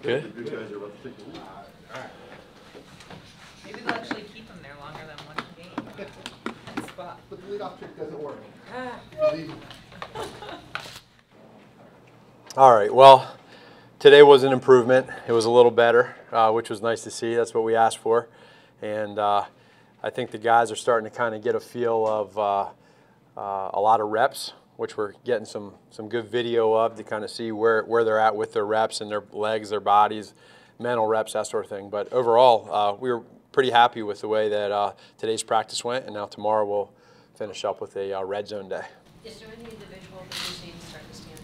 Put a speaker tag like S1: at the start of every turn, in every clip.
S1: Good.
S2: The good guys are about to take the lead.
S3: All right.
S4: Maybe they'll actually keep him there longer than one game. That spot.
S3: But the leadoff trick doesn't work.
S4: Ah.
S3: Leave him.
S1: All right, well, today was an improvement. It was a little better, which was nice to see. That's what we asked for. And I think the guys are starting to kind of get a feel of a lot of reps, which we're getting some good video of to kind of see where they're at with their reps and their legs, their bodies, mental reps, that sort of thing. But overall, we were pretty happy with the way that today's practice went, and now tomorrow we'll finish up with a red zone day.
S5: Is there any individual that you're seeing start to stand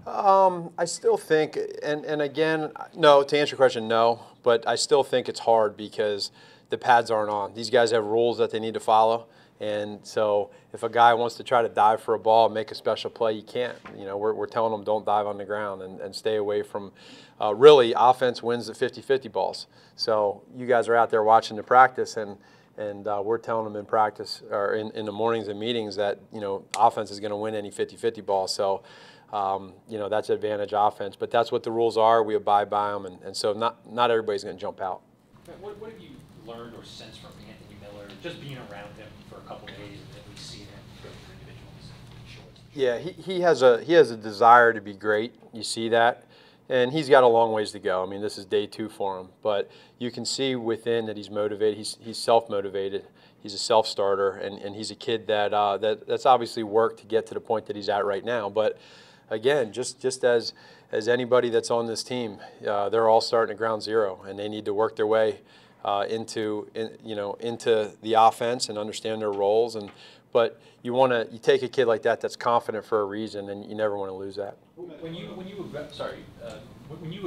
S5: out?
S1: I still think, and again, no, to answer your question, no, but I still think it's hard because the pads aren't on. These guys have rules that they need to follow, and so if a guy wants to try to dive for a ball and make a special play, you can't. You know, we're telling them don't dive on the ground and stay away from, really, offense wins the 50-50 balls. So you guys are out there watching the practice, and we're telling them in practice or in the mornings and meetings that, you know, offense is going to win any 50-50 ball. So, you know, that's advantage offense. But that's what the rules are. We abide by them, and so not everybody's going to jump out.
S6: What have you learned or sensed from Anthony Miller, just being around him for a couple of days and we've seen him for individuals?
S1: Yeah, he has a desire to be great. You see that. And he's got a long ways to go. I mean, this is day 2 for him. But you can see within that he's motivated. He's self-motivated. He's a self-starter, and he's a kid that's obviously worked to get to the point that he's at right now. But again, just as anybody that's on this team, they're all starting at ground zero, and they need to work their way into the offense and understand their roles. But you take a kid like that that's confident for a reason, and you never want to lose that.
S6: When you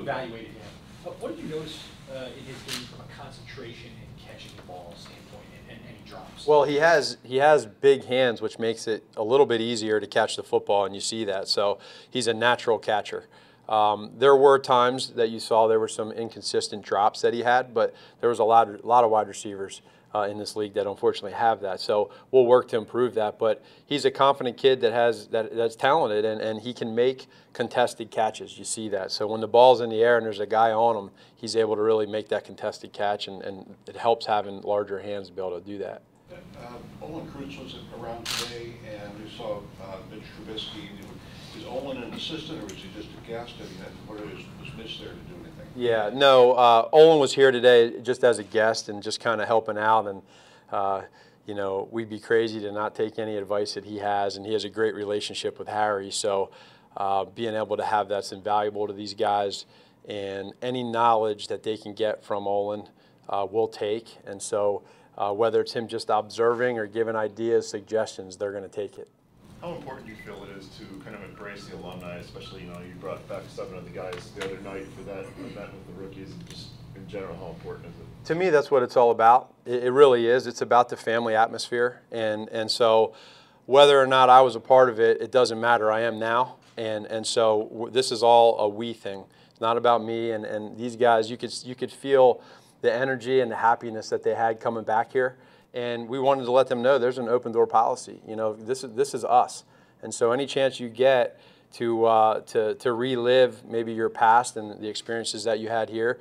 S6: evaluated him, what did you notice in his game from a concentration and catching the ball standpoint and any drops?
S1: Well, he has big hands, which makes it a little bit easier to catch the football, and you see that. So he's a natural catcher. There were times that you saw there were some inconsistent drops that he had, but there was a lot of wide receivers in this league that unfortunately have that. So we'll work to improve that. But he's a confident kid that's talented, and he can make contested catches. You see that. So when the ball's in the air and there's a guy on him, he's able to really make that contested catch, and it helps having larger hands to be able to do that.
S7: Olin Kreutz was around today, and we saw Mitch Trubisky. Is Olin an assistant, or is he just a guest? What was Mitch there to do anything?
S1: Yeah, no, Olin was here today just as a guest and just kind of helping out. And, you know, we'd be crazy to not take any advice that he has. And he has a great relationship with Harry. So being able to have that's invaluable to these guys. And any knowledge that they can get from Olin, we'll take. And so whether it's him just observing or giving ideas, suggestions, they're going to take it.
S2: How important do you feel it is to kind of embrace the alumni, especially, you know, you brought back 7 of the guys the other night for that event with the rookies, and just in general, how important is it?
S1: To me, that's what it's all about. It really is. It's about the family atmosphere. And so whether or not I was a part of it, it doesn't matter. I am now. And so this is all a we thing. It's not about me. And these guys, you could feel the energy and the happiness that they had coming back here. And we wanted to let them know there's an open door policy. You know, this is us. And so any chance you get to relive maybe your past and the experiences that you had here,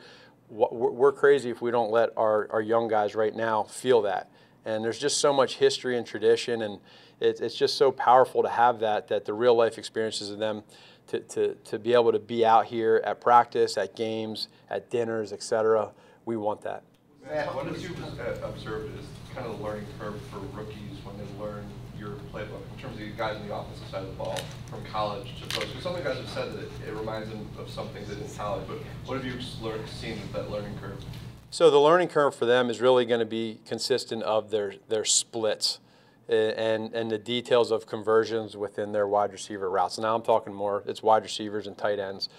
S1: we're crazy if we don't let our young guys right now feel that. And there's just so much history and tradition, and it's just so powerful to have that the real life experiences of them to be able to be out here at practice, at games, at dinners, etc. We want that.
S8: What have you observed as kind of the learning curve for rookies when they learn your playbook in terms of the guys on the offensive side of the ball from college to pros? Because some of the guys have said that it reminds them of some things they did in college, but what have you seen with that learning curve?
S1: So the learning curve for them is really going to be consistent of their splits and the details of conversions within their wide receiver routes. Now I'm talking more, it's wide receivers and tight ends.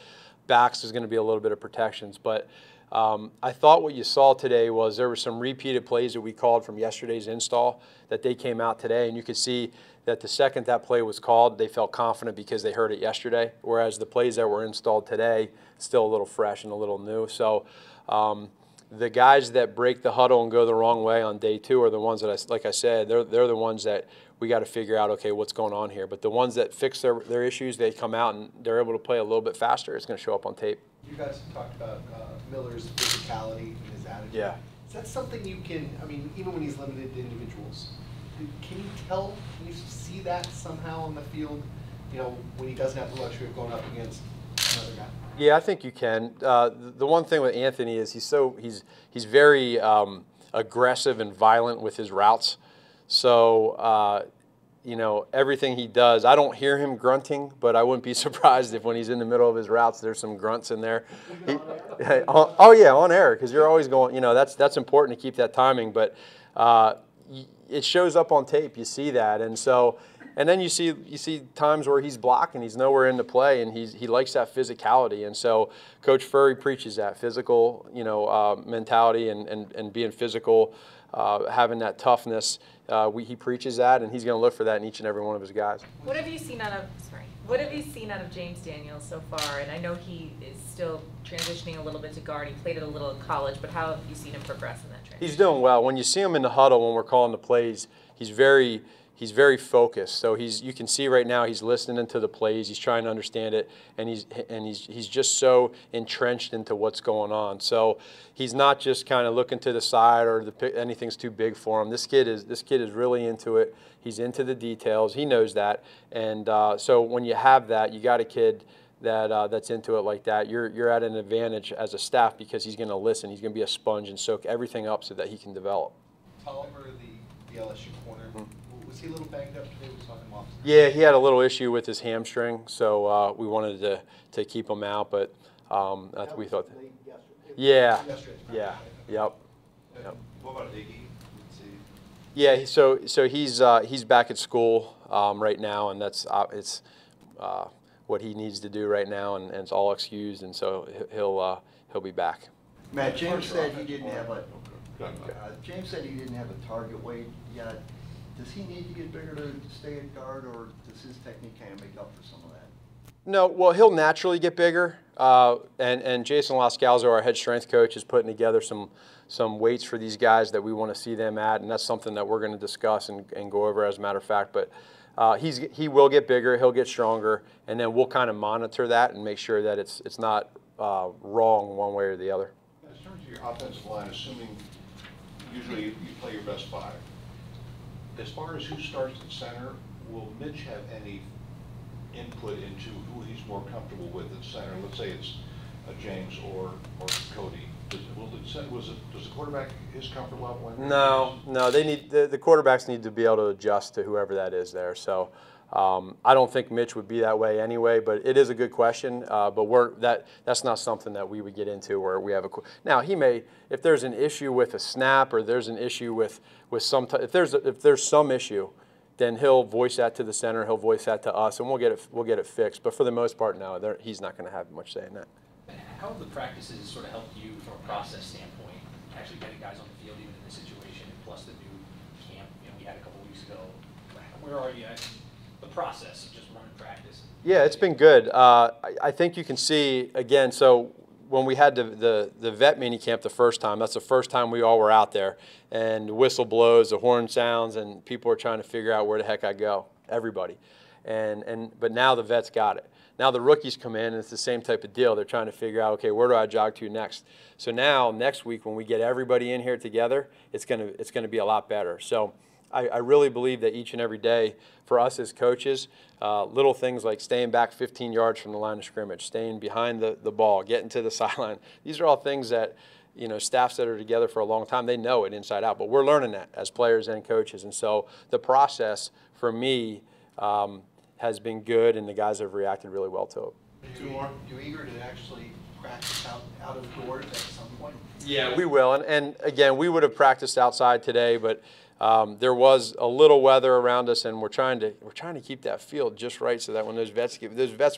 S1: Backs is going to be a little bit of protections, but I thought what you saw today was there were some repeated plays that we called from yesterday's install that they came out today, and you could see that the second that play was called, they felt confident because they heard it yesterday, whereas the plays that were installed today, still a little fresh and a little new. So the guys that break the huddle and go the wrong way on day 2 are the ones that, like I said, they're the ones that we got to figure out, okay, what's going on here. But the ones that fix their issues, they come out and they're able to play a little bit faster. It's going to show up on tape.
S3: You guys have talked about Miller's physicality and his attitude.
S1: Yeah.
S3: Is that something you can, I mean, even when he's limited to individuals, can you tell, can you see that somehow on the field, you know, when he doesn't have the luxury of going up against another guy?
S1: Yeah, I think you can. The one thing with Anthony is he's very aggressive and violent with his routes. So, you know, everything he does, I don't hear him grunting, but I wouldn't be surprised if when he's in the middle of his routes, there's some grunts in there. Oh yeah, on air, because you're always going, you know, that's important to keep that timing, but it shows up on tape. You see that, and so, and then you see times where he's blocking, he's nowhere in the play, and he likes that physicality, and so Coach Furry preaches that physical, you know, mentality and being physical, having that toughness. He preaches that, and he's going to look for that in each and every one of his guys.
S4: What have you seen out of James Daniels so far? And I know he is still transitioning a little bit to guard. He played it a little in college, but how have you seen him progress in that transition?
S1: He's doing well. When you see him in the huddle when we're calling the plays, he's very focused. So you can see right now he's listening to the plays. He's trying to understand it, and he's just so entrenched into what's going on. So he's not just kind of looking to the side or anything's too big for him. This kid is really into it. He's into the details. He knows that, and so when you have that, you got a kid that's into it like that. You're at an advantage as a staff because he's going to listen. He's going to be a sponge and soak everything up so that he can develop.
S3: Tolliver, the LSU corner. Was he a little banged up today? We saw him off.
S1: Yeah, he had a little issue with his hamstring, so we wanted to keep him out, but we thought. Yeah, yeah, yep.
S8: What about Iggy?
S1: Yeah, so he's back at school right now, and that's it's what he needs to do right now, and it's all excused, and so he'll be back.
S9: Matt, James said he didn't have a target weight yet. Does he need to get bigger to stay at guard, or does his technique kind of make up for some of that?
S1: No, well, he'll naturally get bigger, and Jason Lascalzo, our head strength coach, is putting together some weights for these guys that we want to see them at, and that's something that we're going to discuss and go over as a matter of fact. But he will get bigger, he'll get stronger, and then we'll kind of monitor that and make sure that it's not wrong one way or the other.
S7: In terms of your offensive line, assuming usually you play your best five, as far as who starts at center, will Mitch have any input into who he's more comfortable with at center? Let's say it's James or Cody. Does the quarterback his comfort level?
S1: No. They need the quarterbacks need to be able to adjust to whoever that is there. So I don't think Mitch would be that way anyway. But it is a good question. But that's not something that we would get into where we have now. He may, if there's an issue with a snap or there's an issue with some if there's some issue, then he'll voice that to the center. He'll voice that to us, and we'll get it fixed. But for the most part, no, he's not going to have much say in that.
S6: How have the practices sort of helped you from a process standpoint, actually getting guys on the field even in this situation, and plus the new camp, you know, we had a couple weeks ago. Where are you at the process of just running practice?
S1: Yeah, it's been good. I think you can see, again, so when we had the vet mini camp the first time, that's the first time we all were out there, and the whistle blows, the horn sounds, and people are trying to figure out where the heck I go, everybody. But now the vets got it. Now the rookies come in, and it's the same type of deal. They're trying to figure out, okay, where do I jog to next? So now, next week, when we get everybody in here together, it's gonna be a lot better. So I really believe that each and every day, for us as coaches, little things like staying back 15 yards from the line of scrimmage, staying behind the ball, getting to the sideline, these are all things that, you know, staffs that are together for a long time, they know it inside out. But we're learning that as players and coaches. And so the process, for me, has been good, and the guys have reacted really well to it.
S3: You eager to actually practice out of doors at some point?
S1: Yeah, we will. And again, we would have practiced outside today, but there was a little weather around us, and we're trying to keep that field just right so that when those vets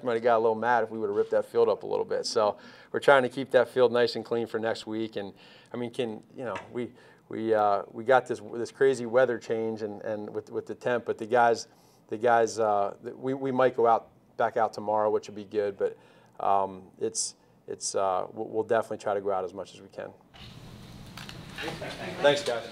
S1: might have got a little mad if we would have ripped that field up a little bit. So we're trying to keep that field nice and clean for next week. And I mean, we got this crazy weather change and with the temp, but the guys, we might go back out tomorrow, which would be good. But we'll definitely try to go out as much as we can. Thanks, guys.